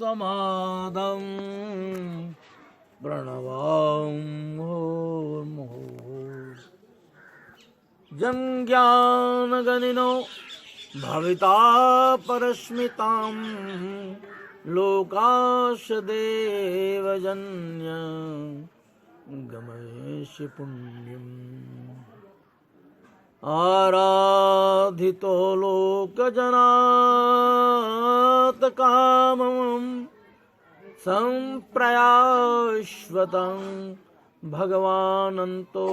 त्वमादं प्रणवामोर्मुहुः जञ्ज्ञानगणिनो भविता परस्मितां लोकाश देवजन्य गमयसि पुण्यम् आराधितो लोकजनात् कामं संप्रयाश्वतं भगवानन्तो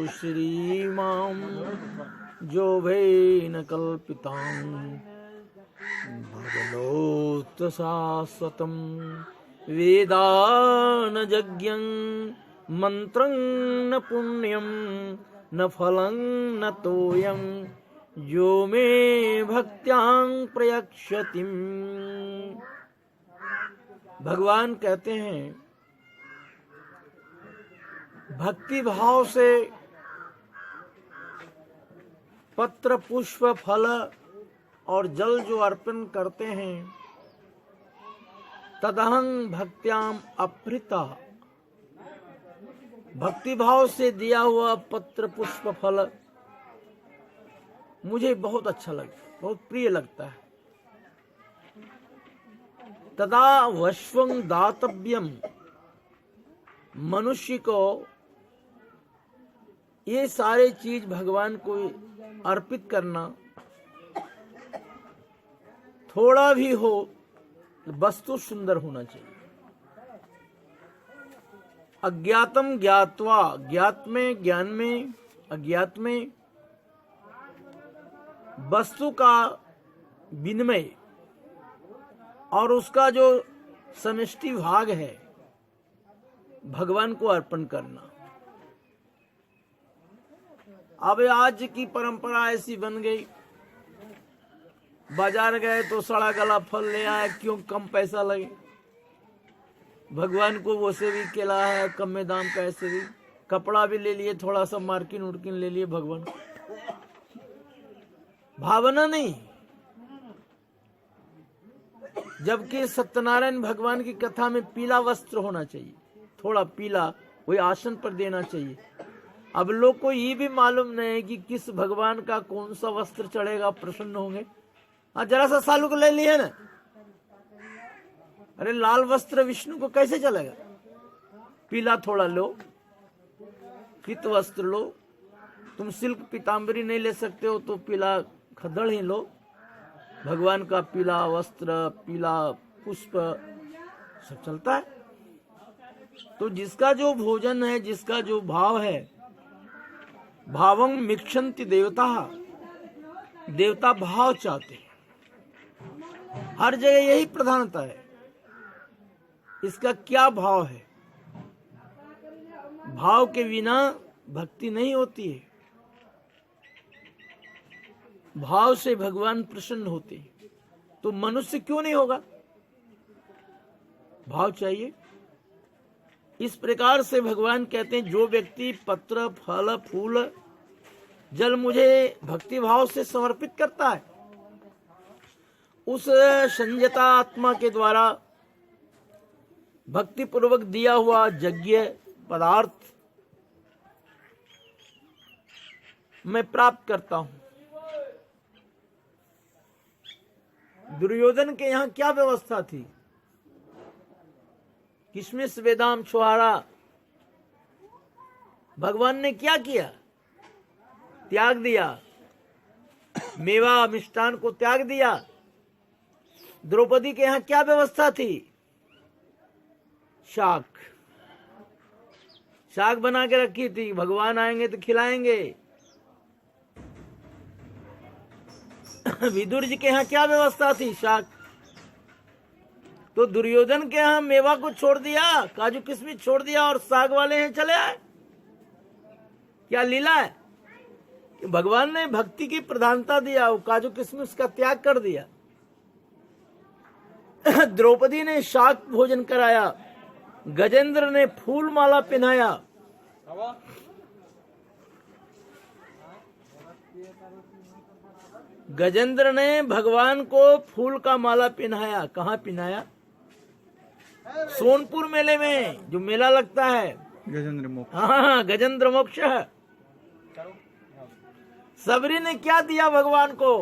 श्रीमां जो भेन कल्पितां भगलोत शाश्वतं वेदान यज्ञं मंत्रं न पुण्यं न फलं न तोयं यो मे भक्त्यां प्रयक्षतिम। भगवान कहते हैं भक्ति भाव से पत्र पुष्प फल और जल जो अर्पण करते हैं तदहं भक्त्याम अप्रीता, भक्ति भाव से दिया हुआ पत्र पुष्प फल मुझे बहुत अच्छा लगता, बहुत प्रिय लगता है। तदा वश्वं दातव्यम, मनुष्य को ये सारे चीज भगवान को अर्पित करना, थोड़ा भी हो वस्तु सुंदर होना चाहिए। अज्ञातम ज्ञात्वा, ज्ञात में ज्ञान में अज्ञात में वस्तु का विनिमय और उसका जो समष्टि भाग है भगवान को अर्पण करना। अब आज की परंपरा ऐसी बन गई, बाजार गए तो सड़ा गला फल ले आए, क्यों कम पैसा लगे। भगवान को वो से भी केला है कम में दाम का, ऐसे भी कपड़ा भी ले लिए, थोड़ा सा मार्किन उर्किन ले लिए भगवान को। भावना नहीं। जबकि सत्यनारायण भगवान की कथा में पीला वस्त्र होना चाहिए, थोड़ा पीला, वही आसन पर देना चाहिए। अब लोग को ये भी मालूम नहीं है कि किस भगवान का कौन सा वस्त्र चढ़ेगा, प्रसन्न होंगे। जरा सा सालू को ले लिए ना, अरे लाल वस्त्र विष्णु को कैसे चलेगा, पीला थोड़ा लो, पीत वस्त्र लो। तुम सिल्क पीताम्बरी नहीं ले सकते हो तो पीला खद्दड़ ही लो। भगवान का पीला वस्त्र, पीला पुष्प सब चलता है। तो जिसका जो भोजन है, जिसका जो भाव है, भावं मिक्षन्ति देवता, देवता भाव चाहते हैं। हर जगह यही प्रधानता है, इसका क्या भाव है। भाव के बिना भक्ति नहीं होती है। भाव से भगवान प्रसन्न होते हैं। तो मनुष्य क्यों नहीं होगा, भाव चाहिए। इस प्रकार से भगवान कहते हैं जो व्यक्ति पत्र फल फूल जल मुझे भक्ति भाव से समर्पित करता है, उस संयता आत्मा के द्वारा भक्ति पूर्वक दिया हुआ यज्ञ पदार्थ मैं प्राप्त करता हूं। दुर्योधन के यहां क्या व्यवस्था थी, किशमिश बेदाम छुहारा, भगवान ने क्या किया, त्याग दिया। मेवा मिष्टान को त्याग दिया। द्रौपदी के यहां क्या व्यवस्था थी, शाक बना के रखी थी, भगवान आएंगे तो खिलाएंगे। विदुर जी के यहाँ क्या व्यवस्था थी, शाक। तो दुर्योधन के यहाँ मेवा को छोड़ दिया, काजू किशमिश छोड़ दिया और साग वाले हैं चले आए। क्या लीला है कि भगवान ने भक्ति की प्रधानता दिया, वो काजू किशमिश का त्याग कर दिया। द्रौपदी ने शाक भोजन कराया, गजेंद्र ने फूल माला पहनाया। गजेंद्र ने भगवान को फूल का माला पहनाया। कहाँ पहनाया, सोनपुर मेले में जो मेला लगता है, गजेंद्र मोक्ष। हाँ, गजेंद्र मोक्ष। सबरी ने क्या दिया भगवान को?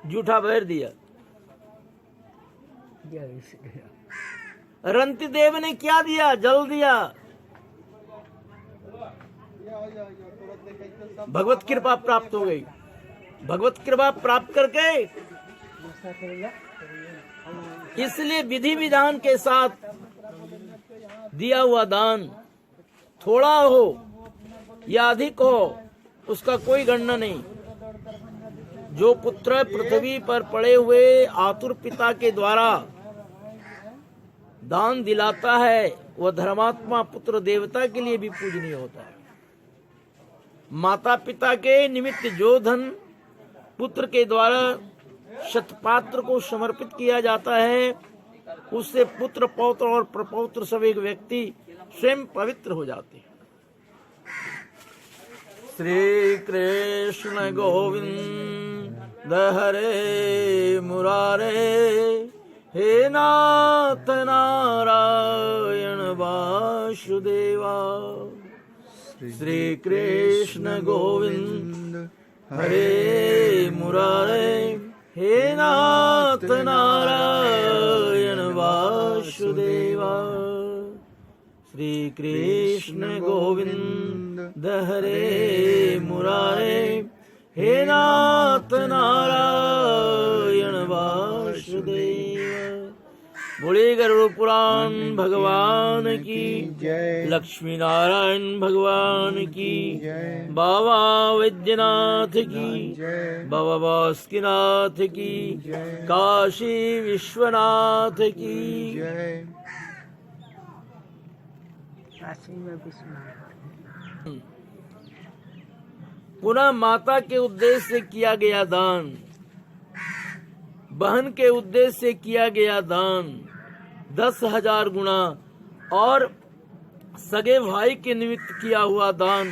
जूठा भर दिया। रंती देव ने क्या दिया? जल दिया। भगवत कृपा प्राप्त हो गई। भगवत कृपा प्राप्त करके इसलिए विधि विधान के साथ दिया हुआ दान थोड़ा हो या अधिक हो, उसका कोई गणना नहीं। जो पुत्र पृथ्वी पर पड़े हुए आतुर पिता के द्वारा दान दिलाता है, वह धर्मात्मा पुत्र देवता के लिए भी पूजनीय होता है। माता पिता के निमित्त जो धन पुत्र के द्वारा शतपात्र को समर्पित किया जाता है, उससे पुत्र पौत्र और प्रपौत्र सब एक व्यक्ति स्वयं पवित्र हो जाते हैं। श्री कृष्ण गोविंद हरे मुरारे, हे नाथ नारायण वासुदेवा। श्री कृष्ण गोविंद हरे मुरारे, हे नाथ नारायण वासुदेवा। श्री कृष्ण गोविंद हरे मुरारे, हे नाथ नारायण वासुदेवा। बोले गरुड़ पुराण भगवान की जय। लक्ष्मी नारायण भगवान की बाबा वैद्यनाथ की जय। बाबा बासुकीनाथ की जय। काशी विश्वनाथ की जय। पुनः माता के उद्देश्य से किया गया दान, बहन के उद्देश्य से किया गया दान 10,000 गुना और सगे भाई के निमित्त किया हुआ दान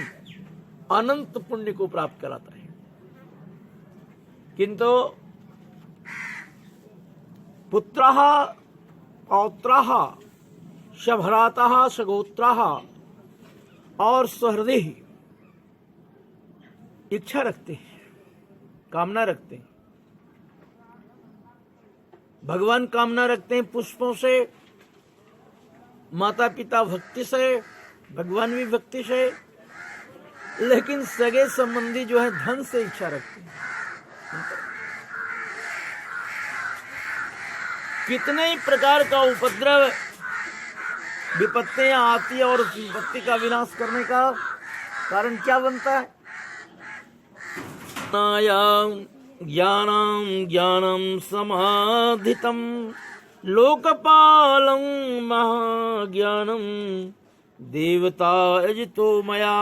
अनंत पुण्य को प्राप्त कराता है। किंतु पुत्रः पौत्रः शभरातः सगोत्रः और सहृदय इच्छा रखते हैं, कामना रखते हैं। भगवान कामना रखते हैं पुष्पों से, माता पिता भक्ति से, भगवान भी भक्ति से, लेकिन सगे संबंधी जो है धन से इच्छा रखते हैं। कितने ही प्रकार का उपद्रव विपत्तियां आती है और उस विपत्ति का विनाश करने का कारण क्या बनता है? ज्ञानं ज्ञानं समाधितं लोकपालं महाज्ञानं देवता यजितो मया।